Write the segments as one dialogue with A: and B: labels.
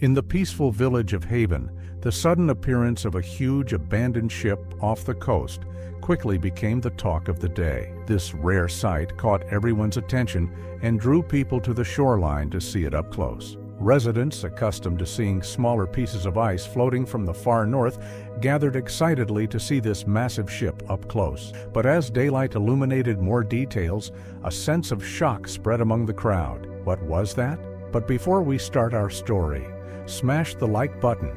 A: In the peaceful village of Haven, the sudden appearance of a huge abandoned ship off the coast quickly became the talk of the day. This rare sight caught everyone's attention and drew people to the shoreline to see it up close. Residents, accustomed to seeing smaller pieces of ice floating from the far north, gathered excitedly to see this massive ship up close. But as daylight illuminated more details, a sense of shock spread among the crowd. What was that? But before we start our story, smash the like button.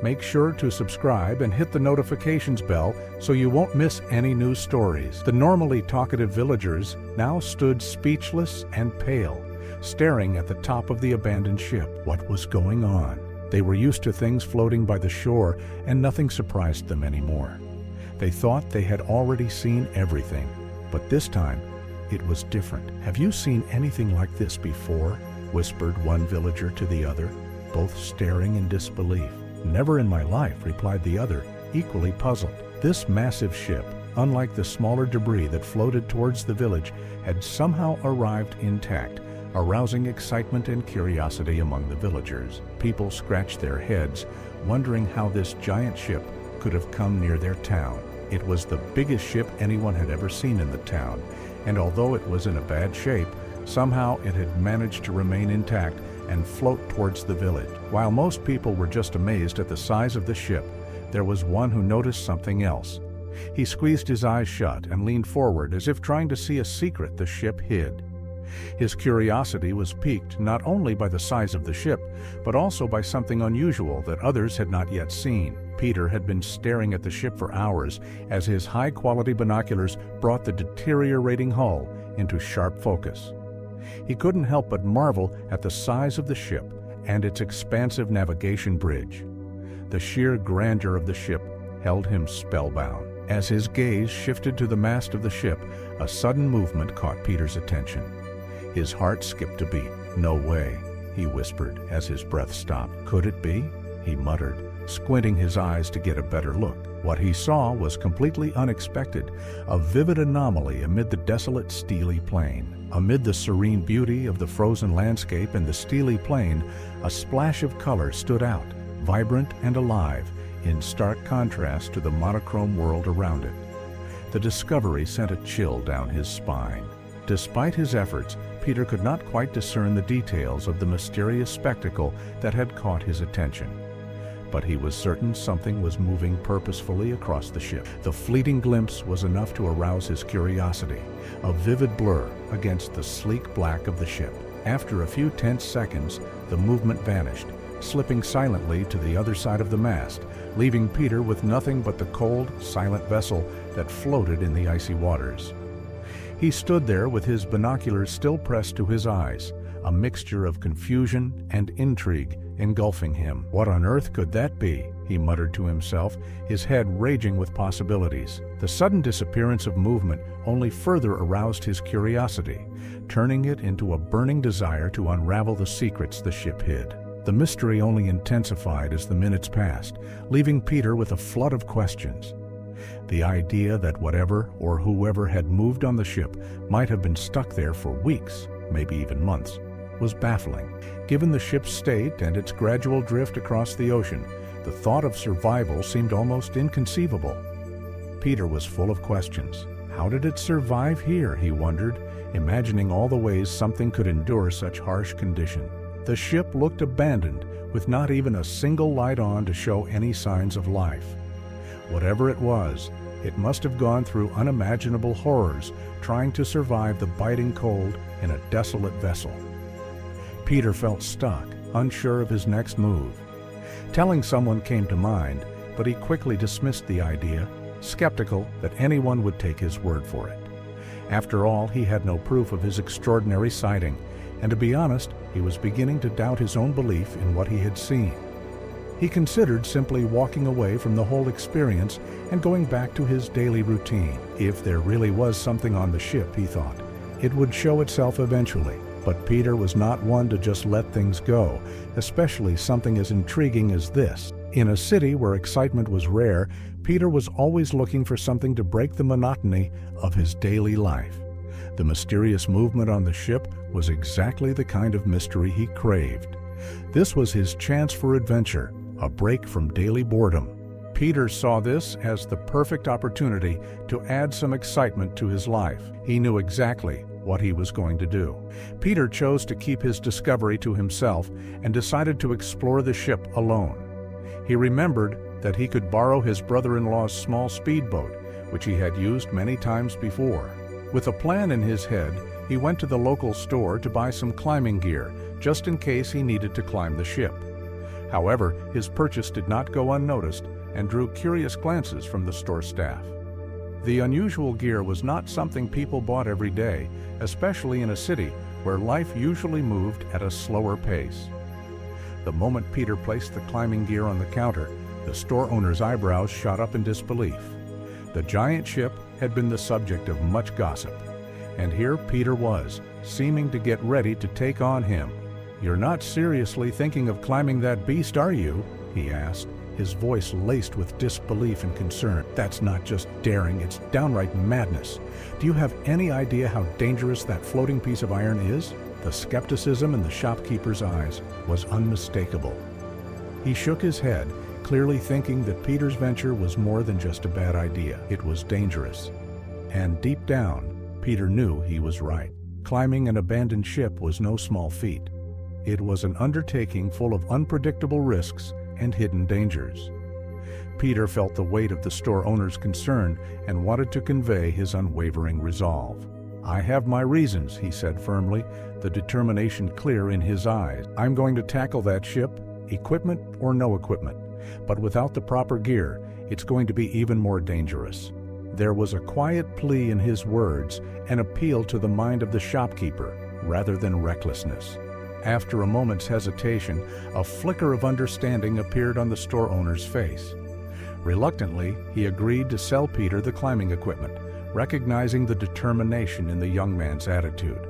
A: Make sure to subscribe and hit the notifications bell so you won't miss any new stories. The normally talkative villagers now stood speechless and pale, staring at the top of the abandoned ship. What was going on? They were used to things floating by the shore, and nothing surprised them anymore. They thought they had already seen everything, but this time it was different. "Have you seen anything like this before?" whispered one villager to the other, both staring in disbelief. "Never in my life," replied the other, equally puzzled. This massive ship, unlike the smaller debris that floated towards the village, had somehow arrived intact, arousing excitement and curiosity among the villagers. People scratched their heads, wondering how this giant ship could have come near their town. It was the biggest ship anyone had ever seen in the town, and although it was in a bad shape, somehow it had managed to remain intact and float towards the village. While most people were just amazed at the size of the ship, there was one who noticed something else. He squeezed his eyes shut and leaned forward as if trying to see a secret the ship hid. His curiosity was piqued not only by the size of the ship, but also by something unusual that others had not yet seen. Peter had been staring at the ship for hours as his high-quality binoculars brought the deteriorating hull into sharp focus. He couldn't help but marvel at the size of the ship and its expansive navigation bridge. The sheer grandeur of the ship held him spellbound. As his gaze shifted to the mast of the ship, a sudden movement caught Peter's attention. His heart skipped a beat. "No way," he whispered as his breath stopped. "Could it be?" he muttered, squinting his eyes to get a better look. What he saw was completely unexpected, a vivid anomaly amid the desolate steely plain. Amid the serene beauty of the frozen landscape and the steely plain, a splash of color stood out, vibrant and alive, in stark contrast to the monochrome world around it. The discovery sent a chill down his spine. Despite his efforts, Peter could not quite discern the details of the mysterious spectacle that had caught his attention. But he was certain something was moving purposefully across the ship. The fleeting glimpse was enough to arouse his curiosity, a vivid blur against the sleek black of the ship. After a few tense seconds, the movement vanished, slipping silently to the other side of the mast, leaving Peter with nothing but the cold, silent vessel that floated in the icy waters. He stood there with his binoculars still pressed to his eyes, a mixture of confusion and intrigue engulfing him. "What on earth could that be?" he muttered to himself, his head raging with possibilities. The sudden disappearance of movement only further aroused his curiosity, turning it into a burning desire to unravel the secrets the ship hid. The mystery only intensified as the minutes passed, leaving Peter with a flood of questions. The idea that whatever or whoever had moved on the ship might have been stuck there for weeks, maybe even months, was baffling. Given the ship's state and its gradual drift across the ocean, the thought of survival seemed almost inconceivable. Peter was full of questions. How did it survive here, he wondered, imagining all the ways something could endure such harsh condition. The ship looked abandoned, with not even a single light on to show any signs of life. Whatever it was, it must have gone through unimaginable horrors trying to survive the biting cold in a desolate vessel. Peter felt stuck, unsure of his next move. Telling someone came to mind, but he quickly dismissed the idea, skeptical that anyone would take his word for it. After all, he had no proof of his extraordinary sighting, and to be honest, he was beginning to doubt his own belief in what he had seen. He considered simply walking away from the whole experience and going back to his daily routine. If there really was something on the ship, he thought, it would show itself eventually. But Peter was not one to just let things go, especially something as intriguing as this. In a city where excitement was rare, Peter was always looking for something to break the monotony of his daily life. The mysterious movement on the ship was exactly the kind of mystery he craved. This was his chance for adventure, a break from daily boredom. Peter saw this as the perfect opportunity to add some excitement to his life. He knew exactly what he was going to do. Peter chose to keep his discovery to himself and decided to explore the ship alone. He remembered that he could borrow his brother-in-law's small speedboat, which he had used many times before. With a plan in his head, he went to the local store to buy some climbing gear, just in case he needed to climb the ship. However, his purchase did not go unnoticed and drew curious glances from the store staff. The unusual gear was not something people bought every day, especially in a city where life usually moved at a slower pace. The moment Peter placed the climbing gear on the counter, the store owner's eyebrows shot up in disbelief. The giant ship had been the subject of much gossip, and here Peter was, seeming to get ready to take on him. "You're not seriously thinking of climbing that beast, are you?" he asked, his voice laced with disbelief and concern. "That's not just daring, it's downright madness. Do you have any idea how dangerous that floating piece of iron is?" The skepticism in the shopkeeper's eyes was unmistakable. He shook his head, clearly thinking that Peter's venture was more than just a bad idea. It was dangerous. And deep down, Peter knew he was right. Climbing an abandoned ship was no small feat. It was an undertaking full of unpredictable risks and hidden dangers. Peter felt the weight of the store owner's concern and wanted to convey his unwavering resolve. "I have my reasons," he said firmly, the determination clear in his eyes. "I'm going to tackle that ship, equipment or no equipment. But without the proper gear, it's going to be even more dangerous." There was a quiet plea in his words, an appeal to the mind of the shopkeeper, rather than recklessness. After a moment's hesitation, a flicker of understanding appeared on the store owner's face. Reluctantly, he agreed to sell Peter the climbing equipment, recognizing the determination in the young man's attitude.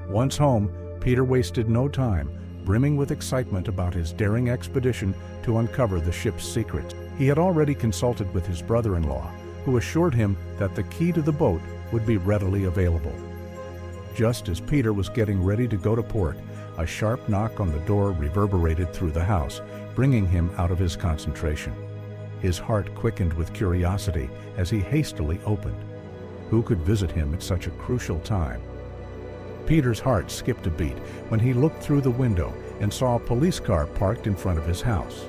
A: Once home, Peter wasted no time, brimming with excitement about his daring expedition to uncover the ship's secrets. He had already consulted with his brother-in-law, who assured him that the key to the boat would be readily available. Just as Peter was getting ready to go to port, a sharp knock on the door reverberated through the house, bringing him out of his concentration. His heart quickened with curiosity as he hastily opened. Who could visit him at such a crucial time? Peter's heart skipped a beat when he looked through the window and saw a police car parked in front of his house.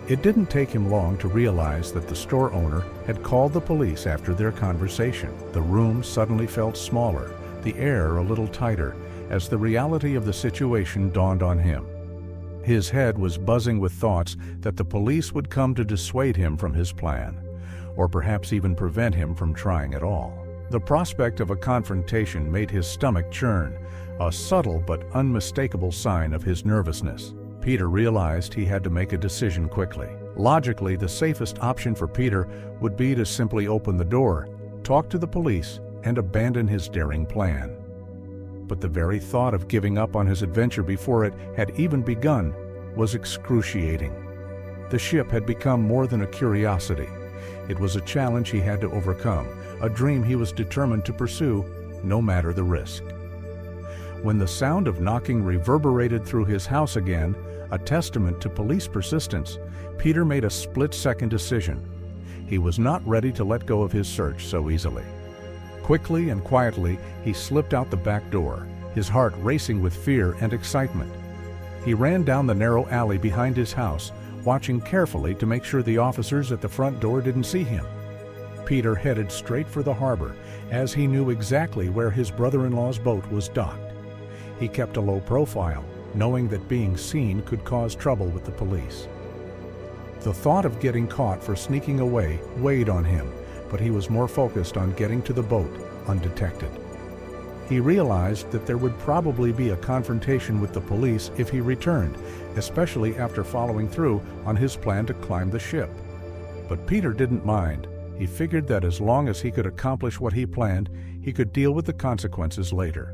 A: It didn't take him long to realize that the store owner had called the police after their conversation. The room suddenly felt smaller, the air a little tighter, as the reality of the situation dawned on him. His head was buzzing with thoughts that the police would come to dissuade him from his plan, or perhaps even prevent him from trying at all. The prospect of a confrontation made his stomach churn, a subtle but unmistakable sign of his nervousness. Peter realized he had to make a decision quickly. Logically, the safest option for Peter would be to simply open the door, talk to the police, and abandon his daring plan. But the very thought of giving up on his adventure before it had even begun was excruciating. The ship had become more than a curiosity. It was a challenge he had to overcome, a dream he was determined to pursue, no matter the risk. When the sound of knocking reverberated through his house again, a testament to police persistence, Peter made a split-second decision. He was not ready to let go of his search so easily. Quickly and quietly, he slipped out the back door, his heart racing with fear and excitement. He ran down the narrow alley behind his house, watching carefully to make sure the officers at the front door didn't see him. Peter headed straight for the harbor, as he knew exactly where his brother-in-law's boat was docked. He kept a low profile, knowing that being seen could cause trouble with the police. The thought of getting caught for sneaking away weighed on him, but he was more focused on getting to the boat undetected. He realized that there would probably be a confrontation with the police if he returned, especially after following through on his plan to climb the ship. But Peter didn't mind. He figured that as long as he could accomplish what he planned, he could deal with the consequences later.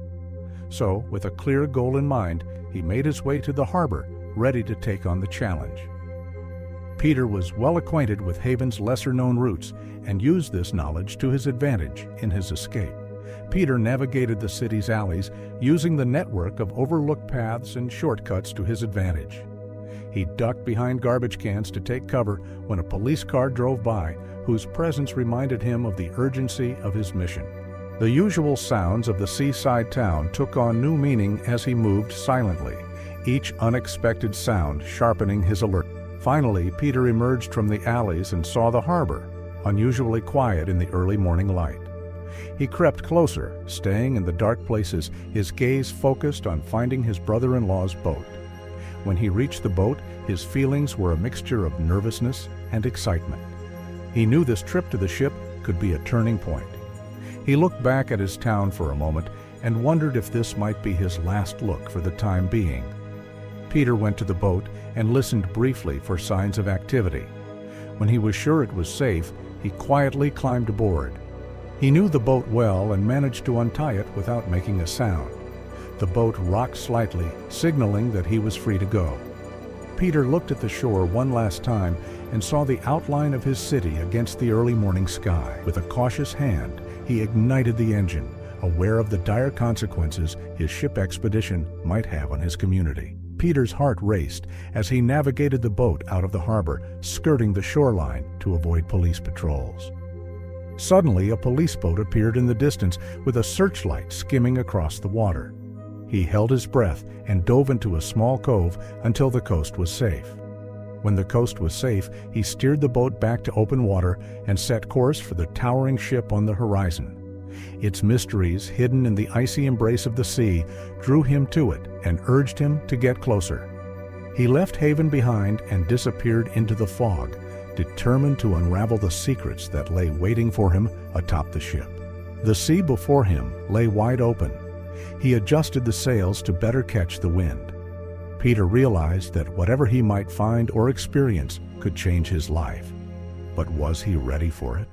A: So, with a clear goal in mind, he made his way to the harbor, ready to take on the challenge. Peter was well acquainted with Haven's lesser-known routes and used this knowledge to his advantage in his escape. Peter navigated the city's alleys, using the network of overlooked paths and shortcuts to his advantage. He ducked behind garbage cans to take cover when a police car drove by, whose presence reminded him of the urgency of his mission. The usual sounds of the seaside town took on new meaning as he moved silently, each unexpected sound sharpening his alert. Finally, Peter emerged from the alleys and saw the harbor, unusually quiet in the early morning light. He crept closer, staying in the dark places, his gaze focused on finding his brother-in-law's boat. When he reached the boat, his feelings were a mixture of nervousness and excitement. He knew this trip to the ship could be a turning point. He looked back at his town for a moment and wondered if this might be his last look for the time being. Peter went to the boat and listened briefly for signs of activity. When he was sure it was safe, he quietly climbed aboard. He knew the boat well and managed to untie it without making a sound. The boat rocked slightly, signaling that he was free to go. Peter looked at the shore one last time and saw the outline of his city against the early morning sky. With a cautious hand, he ignited the engine, aware of the dire consequences his ship expedition might have on his community. Peter's heart raced as he navigated the boat out of the harbor, skirting the shoreline to avoid police patrols. Suddenly, a police boat appeared in the distance with a searchlight skimming across the water. He held his breath and dove into a small cove until the coast was safe. When the coast was safe, he steered the boat back to open water and set course for the towering ship on the horizon. Its mysteries, hidden in the icy embrace of the sea, drew him to it and urged him to get closer. He left Haven behind and disappeared into the fog, determined to unravel the secrets that lay waiting for him atop the ship. The sea before him lay wide open. He adjusted the sails to better catch the wind. Peter realized that whatever he might find or experience could change his life. But was he ready for it?